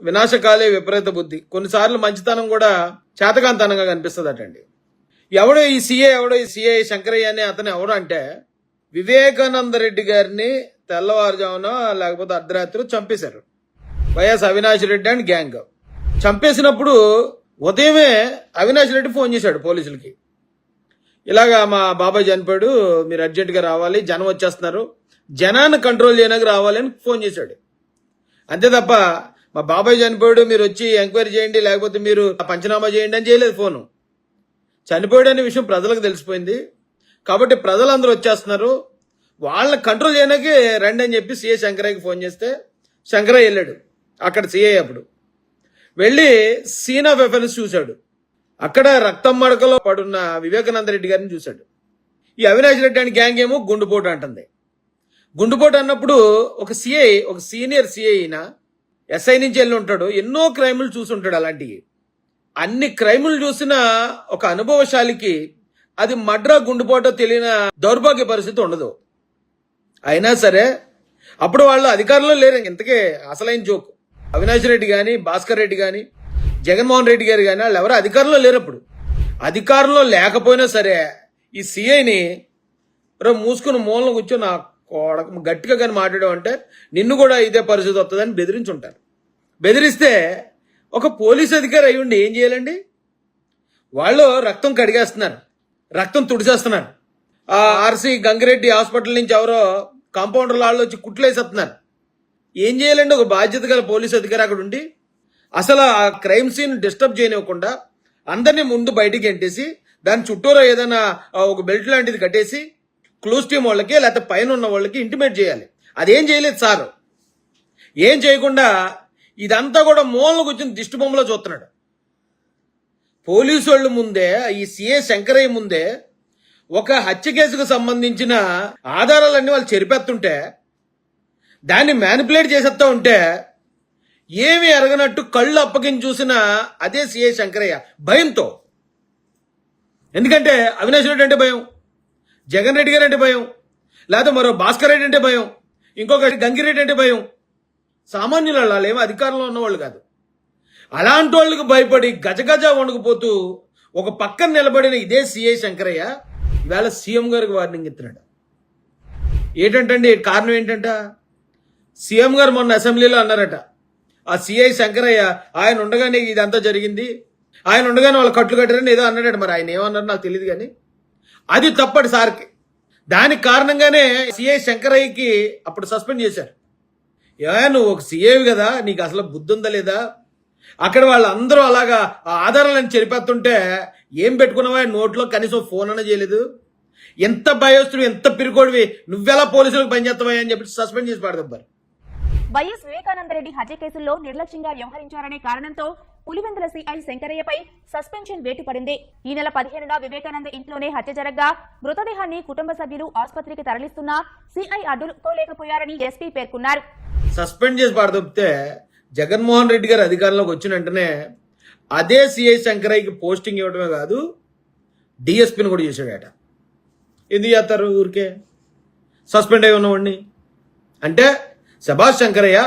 వినాశకాలే విపరీత బుద్ధి. కొన్నిసార్లు మంచితనం కూడా చేతకాంతనంగా కనిపిస్తుందటండి. ఎవడో ఈ సిఐ శంకరయ్య అని అతను ఎవడు అంటే వివేకానంద రెడ్డి గారిని తెల్లవారుజామున లేకపోతే అర్ధరాత్రి చంపేశారు YS Avinash Reddy and gang. చంపేసినప్పుడు ఉదయమే అవినాష్ రెడ్డి ఫోన్ చేశాడు పోలీసులకి, ఇలాగా మా బాబాయ్ చనిపోయాడు, మీరు అర్జెంటుగా రావాలి, జనం వచ్చేస్తున్నారు, జనాన్ని కంట్రోల్ చేయడానికి రావాలి అని ఫోన్ చేశాడు. అంతే తప్ప మా బాబాయ్ చనిపోయాడు, మీరు వచ్చి ఎంక్వైరీ చేయండి, లేకపోతే మీరు పంచనామా చేయండి అని చేయలేదు ఫోను. చనిపోయాడు అనే విషయం ప్రజలకు తెలిసిపోయింది కాబట్టి ప్రజలందరూ వచ్చేస్తున్నారు, వాళ్ళని కంట్రోల్ చేయడానికి రండి అని చెప్పి సిఐ శంకరయ్యకి ఫోన్ చేస్తే శంకరయ్య వెళ్ళాడు. అక్కడ సిఐ అప్పుడు వెళ్ళి సీన్ ఆఫ్ ఎఫెన్స్ చూశాడు. అక్కడ రక్తం మడకలో పడున్న వివేకానంద రెడ్డి గారిని చూశాడు. ఈ అవినాష్ రెడ్డి అని గ్యాంగ్ ఏమో గుండుపోటు అంటుంది. గుండుపోటు అన్నప్పుడు ఒక సీనియర్ సిఐ అయినా ఎస్ఐ నుంచి వెళ్ళి ఉంటాడు, ఎన్నో క్రైములు చూసుంటాడు. అలాంటివి అన్ని క్రైములు చూసిన ఒక అనుభవశాలికి అది మడ్రా గుండుపోటో తెలియని దౌర్భాగ్య పరిస్థితి ఉండదు. అయినా సరే అప్పుడు వాళ్ళు అధికారంలో లేరు. ఇంతకే అసలైన జోక్, అవినాష్ రెడ్డి కానీ భాస్కర్ రెడ్డి కానీ జగన్మోహన్ రెడ్డి గారు కానీ వాళ్ళు ఎవరు అధికారంలో లేరు. అప్పుడు అధికారంలో లేకపోయినా సరే ఈ సిఐని మూసుకుని మూలను కూర్చొని నా గట్టిగా కానీ మాట్లాడామంటే నిన్ను కూడా ఇదే పరిస్థితి వస్తుందని బెదిరించుంటారు. బెదిరిస్తే ఒక పోలీస్ అధికారి అయ్యుండి ఏం చేయాలండి? వాళ్ళు రక్తం కడిగేస్తున్నారు, రక్తం తుడిచేస్తున్నారు. ఆ ఆర్సీ గంగిరెడ్డి హాస్పిటల్ నుంచి ఎవరో కాంపౌండర్ వాళ్ళు వచ్చి కుట్లేసేస్తున్నారు. ఏం చేయాలండి ఒక బాధ్యత గల పోలీస్ అధికారి అక్కడ ఉండి? అసలు ఆ క్రైమ్ సీన్ డిస్టర్బ్ చేయనివ్వకుండా అందరినీ ముందు బయటికి ఎంటేసి దాని చుట్టూరా ఏదైనా ఒక బెల్ట్ లాంటిది కట్టేసి క్లూస్ టీమ్ వాళ్ళకి లేకపోతే పైన ఉన్న వాళ్ళకి ఇంటిమేట్ చేయాలి. అదేం చేయలేదు సార్. ఏం చేయకుండా ఇదంతా కూడా మూలను కూర్చొని దిష్టి బొమ్మలో చూస్తున్నాడు. పోలీసు వాళ్ళు ముందే, ఈ సిఐ శంకరయ్య ముందే ఒక హత్య కేసుకు సంబంధించిన ఆధారాలన్నీ వాళ్ళు చెరిపేస్తుంటే దాన్ని మ్యానిపులేట్ చేసేస్తా ఉంటే ఏమి ఎరగనట్టు కళ్ళు అప్పగించి చూసిన అదే సిఐ శంకరయ్య భయంతో. ఎందుకంటే అవినాష్ రెడ్డి అంటే భయం, జగన్ రెడ్డి గారు అంటే భయం, లేకపోతే మరో భాస్కర్ రెడ్డి అంటే భయం, ఇంకొక గంగిరెడ్డి అంటే భయం. సామాన్యులు వాళ్ళు ఏమో అధికారంలో ఉన్నవాళ్ళు కాదు. అలాంటి వాళ్ళకి భయపడి గజగజ వణుకుపోతూ ఒక పక్కన నిలబడిన ఇదే సిఐ శంకరయ్య ఇవాళ సీఎం గారికి వార్నింగ్ ఇస్తున్నాడు. ఏంటంటే కారణం ఏంటంట, సీఎం గారు మొన్న అసెంబ్లీలో అన్నారట, ఆ సిఐ శంకరయ్య ఆయన ఉండగానే ఇదంతా జరిగింది, ఆయన ఉండగానే వాళ్ళు కట్లు కట్టారని ఏదో అన్నాడట. మరి ఆయన ఏమన్నారు నాకు తెలియదు, కానీ అది తప్పటి సార్కి. దానికి కారణంగానే సిఐ శంకరయ్యకి అప్పుడు సస్పెండ్ చేశారు. నువ్వు ఒక సిఐ కదా, నీకు అసలు బుద్ధి ఉందా లేదా? అక్కడ వాళ్ళందరూ అలాగా ఆ ఆధారాలను చెరిపేస్తుంటే ఏం పెట్టుకున్నావా నోట్లో? కనీసం ఫోన్ అన్నా చేయలేదు. ఎంత భయస్తుడు, ఎంత పిరికోడివి, నువ్వెలా పోలీసులకు పనిచేస్తావా అని చెప్పి సస్పెండ్ చేసి పడదబ్బారు. వైఎస్ వివేకానందరెడ్డి హత్య కేసుల్లో నిర్లక్ష్యంగా వ్యవహరించారనే కారణంతో పులివెందుల సిఐ శంకరయ్యపై సస్పెన్షన్ వేటు పడింది. ఈ నెల 15న వివేకానంద ఇంట్లోనే హత్య జరగ్గా మృతదేహాన్ని కుటుంబ సభ్యులు ఆసుపత్రికి తరలిస్తున్నా సిఐ అడ్డుకోలేకపోయారని ఎస్పీ పేర్కొన్నారు. సస్పెండ్ చేసి పడదొప్పితే జగన్మోహన్ రెడ్డి గారు అధికారంలోకి వచ్చిన వెంటనే అదే సిఐ శంకరయ్యకి పోస్టింగ్ ఇవ్వడమే కాదు, డిఎస్పీని కూడా చేశాడట. ఎందుకు చేస్తారు ఊరికే సస్పెండ్ అయి ఉన్నవాడిని? అంటే శభాష్ శంకరయ్య,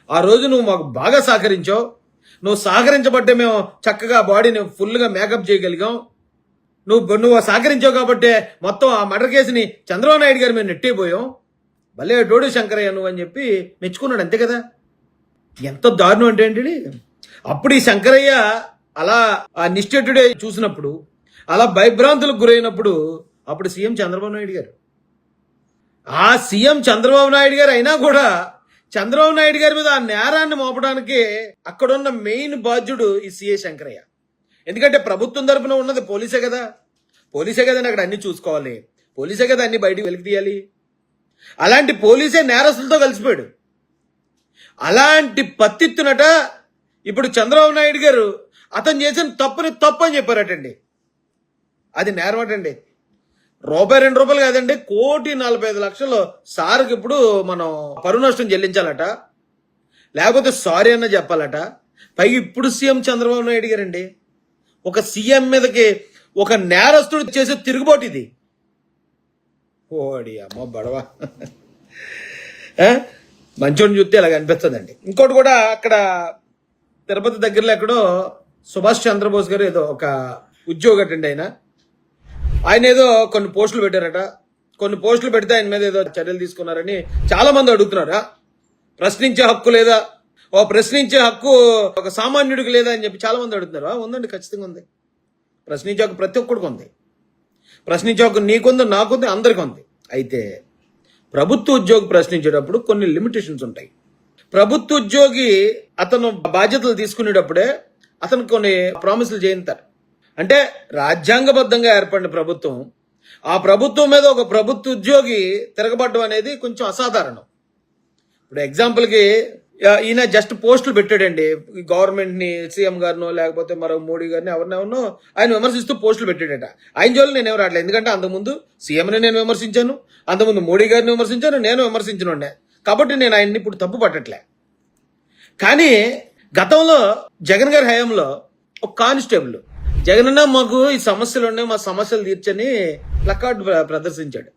ఆ రోజు నువ్వు మాకు బాగా సహకరించావు, నువ్వు సహకరించబట్టే మేము చక్కగా బాడీని ఫుల్గా మేకప్ చేయగలిగాం, నువ్వు సహకరించావు కాబట్టి మొత్తం ఆ మర్డర్ కేసుని చంద్రబాబు నాయుడు గారు మేము నెట్టేపోయాం, భలే డోడు శంకరయ్య నువ్వు అని చెప్పి మెచ్చుకున్నాడు. అంతే కదా. ఎంత దారుణం అంటే ఏంటి, అప్పుడు ఈ శంకరయ్య అలా ఆ నిశ్చేటుడే చూసినప్పుడు, అలా భయభ్రాంతులకు గురైనప్పుడు అప్పుడు సీఎం చంద్రబాబు నాయుడు గారు, ఆ సీఎం చంద్రబాబు నాయుడు గారు అయినా కూడా చంద్రబాబు నాయుడు గారి మీద ఆ నేరాన్ని మోపడానికి అక్కడున్న మెయిన్ బాధ్యుడు ఈ సిఐ శంకరయ్య. ఎందుకంటే ప్రభుత్వం తరపున ఉన్నది పోలీసే కదా, అక్కడ అన్ని చూసుకోవాలి, పోలీసే కదా అన్ని బయటికి వెలికి తీయాలి. అలాంటి పోలీసే నేరస్తులతో కలిసిపోయాడు. అలాంటి పత్తిత్తునట ఇప్పుడు చంద్రబాబు నాయుడు గారు అతను చేసిన తప్పు అని చెప్పారటండి. అది నేరమటండి. ₹2 కాదండి, 1,45,00,000 సార్కి ఇప్పుడు మనం పరువు నష్టం చెల్లించాలట, లేకపోతే సారీ అన్న చెప్పాలట. పైగా ఇప్పుడు సీఎం చంద్రబాబు నాయుడు గారండి ఒక సీఎం మీదకి ఒక నేరస్తుడు చేసే తిరుగుబాటు ఇది. ఓడి అమ్మ బడవా, మంచోడిని చూస్తే ఇలాగ అనిపిస్తుందండి. ఇంకోటి కూడా అక్కడ తిరుపతి దగ్గరలో ఎక్కడో సుభాష్ చంద్రబోస్ గారు ఏదో ఒక ఉద్యోగటండి ఆయన ఏదో కొన్ని పోస్టులు పెట్టారట. కొన్ని పోస్టులు పెడితే ఆయన మీద ఏదో చర్యలు తీసుకున్నారని చాలా మంది అడుగుతున్నారు. ప్రశ్నించే హక్కు లేదా, ప్రశ్నించే హక్కు ఒక సామాన్యుడికి లేదా అని చెప్పి చాలా మంది అడుగుతున్నారు. ఉందండి, ఖచ్చితంగా ఉంది. ప్రశ్నించే హక్కు ప్రతి ఒక్కడికి ఉంది. ప్రశ్నించే హక్కు నీకుంది, నాకుంది, అందరికీ ఉంది. అయితే ప్రభుత్వ ఉద్యోగి ప్రశ్నించేటప్పుడు కొన్ని లిమిటేషన్స్ ఉంటాయి. ప్రభుత్వ ఉద్యోగి అతను బాధ్యతలు తీసుకునేటప్పుడే అతను కొన్ని ప్రామిసులు చేయించారు. అంటే రాజ్యాంగబద్ధంగా ఏర్పడిన ప్రభుత్వం, ఆ ప్రభుత్వం మీద ఒక ప్రభుత్వ ఉద్యోగి తిరగబడడం అనేది కొంచెం అసాధారణం. ఇప్పుడు ఎగ్జాంపుల్కి ఈయన జస్ట్ పోస్టులు పెట్టాడండి. గవర్నమెంట్ ని, సీఎం గారినో లేకపోతే మరో మోడీ గారిని ఎవరినెవరినో ఆయన విమర్శిస్తూ పోస్టులు పెట్టాడట. ఆయన జోలు నేను ఎవరు రావట్లేదు. ఎందుకంటే అంతకుముందు సీఎంని నేను విమర్శించాను, అంతకుముందు మోడీ గారిని విమర్శించాను, నేను విమర్శించనుండే. కాబట్టి నేను ఆయన్ని ఇప్పుడు తప్పు పట్టట్లే. కానీ గతంలో జగన్ గారి హయాంలో ఒక కానిస్టేబుల్ జగనన్న మాకు ఈ సమస్యలు ఉన్నాయి, మా సమస్యలు తీర్చని ప్లకార్డు ప్రదర్శించాడు.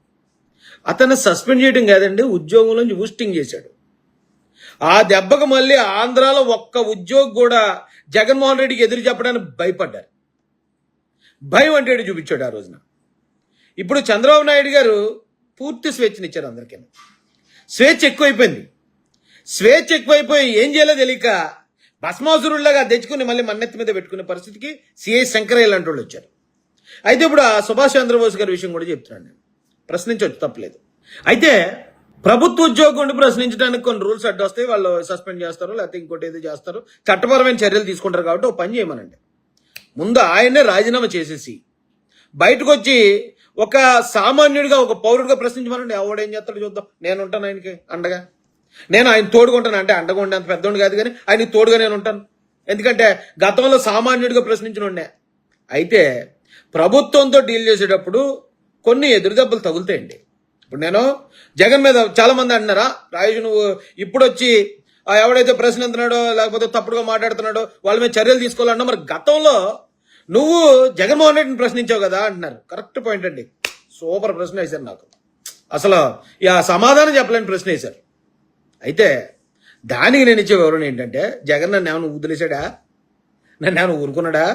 అతన్ని సస్పెండ్ చేయడం కాదండి, ఉద్యోగం నుంచి ఊస్టింగ్ చేశాడు. ఆ దెబ్బకు మళ్ళీ ఆంధ్రాలో ఒక్క ఉద్యోగి కూడా జగన్మోహన్ రెడ్డికి ఎదురు చెప్పడానికి భయపడ్డారు. భయం అంటే చూపించాడు ఆ రోజున. ఇప్పుడు చంద్రబాబు నాయుడు గారు పూర్తి స్వేచ్ఛనిచ్చారు అందరికీ. స్వేచ్ఛ ఎక్కువైపోయింది. స్వేచ్ఛ ఎక్కువైపోయి ఏం చేయాలో తెలియక భస్మాసురుల్లాగా తెచ్చుకుని మళ్ళీ మన్నెత్తి మీద పెట్టుకునే పరిస్థితికి సిఐ శంకరయ్య లాంటి వాళ్ళు వచ్చారు. అయితే ఇప్పుడు ఆ సుభాష్ చంద్రబోస్ గారి విషయం కూడా చెప్తున్నాను నేను. ప్రశ్నించవచ్చు, తప్పలేదు. అయితే ప్రభుత్వ ఉద్యోగం ఉండి ప్రశ్నించడానికి కొన్ని రూల్స్ అడ్డు వస్తాయి. వాళ్ళు సస్పెండ్ చేస్తారు, లేకపోతే ఇంకోటి ఏదో చేస్తారు, చట్టపరమైన చర్యలు తీసుకుంటారు. కాబట్టి ఒక పని చేయమనండి, ముందు ఆయనే రాజీనామా చేసేసి బయటకు వచ్చి ఒక సామాన్యుడిగా, ఒక పౌరుడిగా ప్రశ్నించమనండి. ఎవడేం చేస్తాడు చూద్దాం. నేను ఉంటాను ఆయనకి అండగా. నేను ఆయన తోడుకుంటాను. అంటే అండగా ఉండే అంత పెద్దోడు కాదు, కానీ ఆయనకి తోడుగా నేను ఉంటాను. ఎందుకంటే గతంలో సామాన్యుడిగా ప్రశ్నించిన ఉండే. అయితే ప్రభుత్వంతో డీల్ చేసేటప్పుడు కొన్ని ఎదురు దెబ్బలు తగులుతాయండి. ఇప్పుడు నేను జగన్ మీద చాలా మంది అంటున్నారా, రాజు నువ్వు ఇప్పుడు వచ్చి ఎవడైతే ప్రశ్నిస్తున్నాడో లేకపోతే తప్పుడుగా మాట్లాడుతున్నాడో వాళ్ళ మీద చర్యలు తీసుకోవాలన్నా, మరి గతంలో నువ్వు జగన్మోహన్ రెడ్డిని ప్రశ్నించావు కదా అంటున్నారు. కరెక్ట్ పాయింట్ అండి. సూపర్ ప్రశ్న వేశారు. నాకు అసలు సమాధానం చెప్పలేని ప్రశ్న వేశారు. అయితే దానికి నేను ఇచ్చే వివరణ ఏంటంటే, జగన్ నన్ను ఏమైనా వదిలేశాడా? నన్ను ఏమైనా ఊరుకున్నాడా?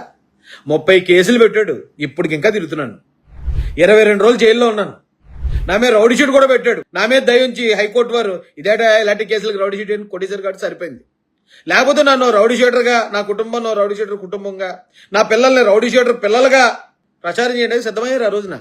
30 కేసులు పెట్టాడు. ఇప్పటికి ఇంకా తిరుగుతున్నాను. 22 రోజులు జైల్లో ఉన్నాను. నా మీద రౌడీ షీట్ కూడా పెట్టాడు. నా మీద దయించి హైకోర్టు వారు ఇదేటా ఇలాంటి కేసులకు రౌడీ షీట్ కొట్టేశారు కాబట్టి సరిపోయింది. లేకపోతే నన్ను రౌడీ షీటర్గా, నా కుటుంబం రౌడీ షీటర్ కుటుంబంగా, నా పిల్లల్ని రౌడీ షీటర్ పిల్లలుగా ప్రచారం చేయడానికి సిద్ధమయ్యారు ఆ రోజున.